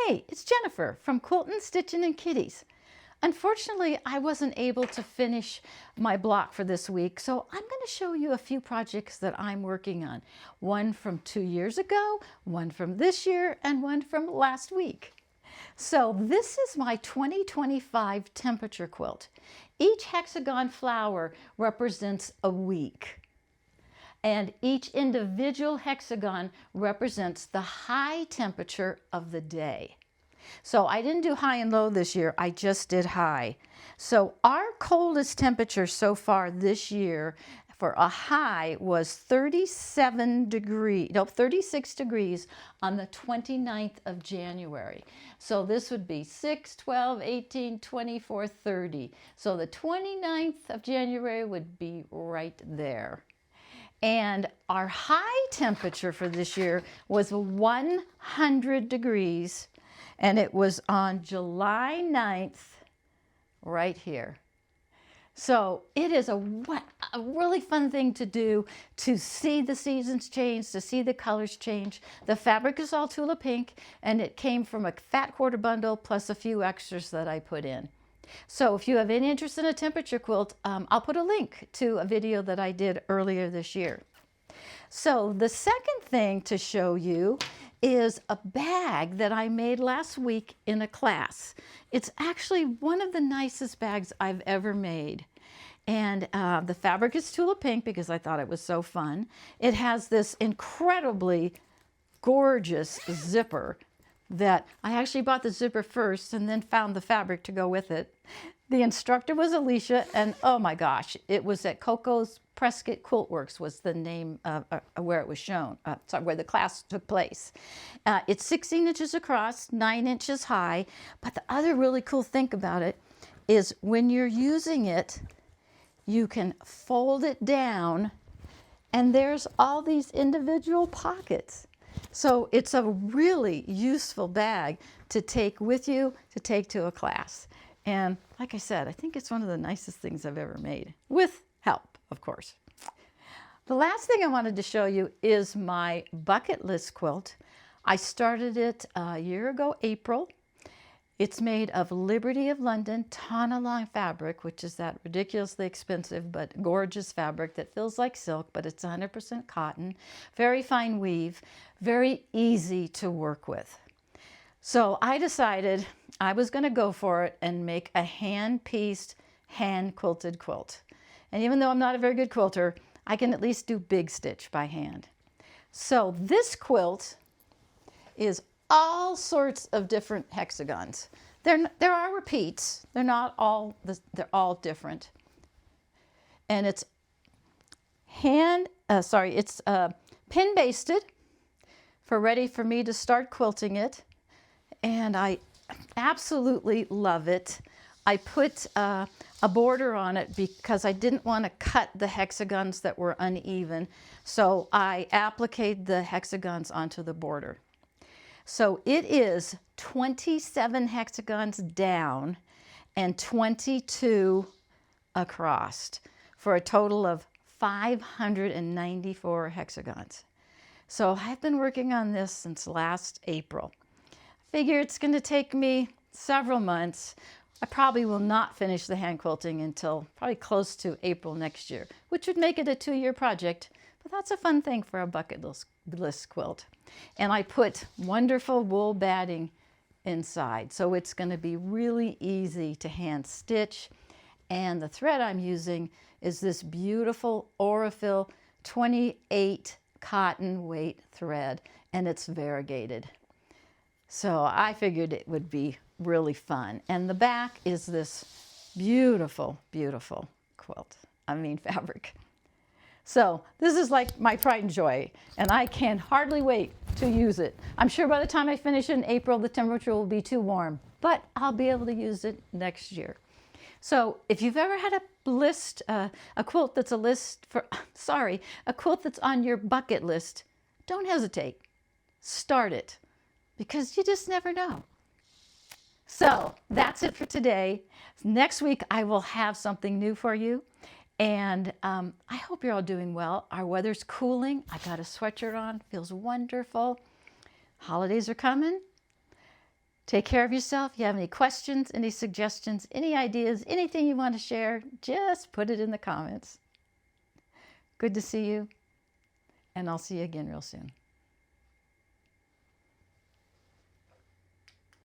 Hey, it's Jennifer from Quilting, Stitching, and Kitties. Unfortunately, I wasn't able to finish my block for this week, so I'm going to show you a few projects that I'm working on. One from 2 years ago, one from this year, and one from last week. So this is my 2025 temperature quilt. Each hexagon flower represents a week. And each individual hexagon represents the high temperature of the day. So I didn't do high and low this year, I just did high. So our coldest temperature so far this year for a high was 36 degrees on the 29th of January. So this would be 6, 12, 18, 24, 30. So the 29th of January would be right there. And our high temperature for this year was 100 degrees, and it was on July 9th, right here. So it is a really fun thing to do, to see the seasons change, to see the colors change. The fabric is all Tula Pink, and it came from a fat quarter bundle plus a few extras that I put in. So if you have any interest in a temperature quilt, I'll put a link to a video that I did earlier this year. So the second thing to show you is a bag that I made last week in a class. It's actually one of the nicest bags I've ever made. And the fabric is Tula Pink because I thought it was so fun. It has this incredibly gorgeous zipper that I actually bought the zipper first and then found the fabric to go with it. The instructor was Alicia, and oh my gosh, it was at Coco's Prescott Quilt Works was the name where it was shown, where the class took place. It's 16 inches across, 9 inches high, but the other really cool thing about it is when you're using it, you can fold it down and there's all these individual pockets. So it's a really useful bag to take with you, to take to a class. And like I said, I think it's one of the nicest things I've ever made, with help, of course. The last thing I wanted to show you is my bucket list quilt. I started it a year ago, April. It's made of Liberty of London Tonalong fabric, which is that ridiculously expensive but gorgeous fabric that feels like silk, but it's 100% cotton. Very fine weave, very easy to work with. So I decided I was going to go for it and make a hand-pieced, hand-quilted quilt. And even though I'm not a very good quilter, I can at least do big stitch by hand. So this quilt is all sorts of different hexagons. There are repeats. They're all different. And it's pin basted ready for me to start quilting it. And I absolutely love it. I put a border on it because I didn't want to cut the hexagons that were uneven. So I appliqued the hexagons onto the border. So it is 27 hexagons down and 22 across for a total of 594 hexagons. So I've been working on this since last April. Figure it's going to take me several months. I probably will not finish the hand quilting until probably close to April next year, which would make it a 2-year project, but that's a fun thing for a bucket list quilt. And I put wonderful wool batting inside, so it's going to be really easy to hand stitch. And the thread I'm using is this beautiful Aurifil 28 cotton weight thread, and it's variegated. So I figured it would be really fun. And the back is this beautiful, beautiful fabric. So this is like my pride and joy, and I can hardly wait to use it. I'm sure by the time I finish in April, the temperature will be too warm, but I'll be able to use it next year. So if you've ever had a quilt that's a quilt that's on your bucket list, don't hesitate. Start it, because you just never know. So that's it for today. Next week, I will have something new for you. And I hope you're all doing well. Our weather's cooling. I got a sweatshirt on. Feels wonderful. Holidays are coming. Take care of yourself. If you have any questions, any suggestions, any ideas, anything you want to share, just put it in the comments. Good to see you, and I'll see you again real soon.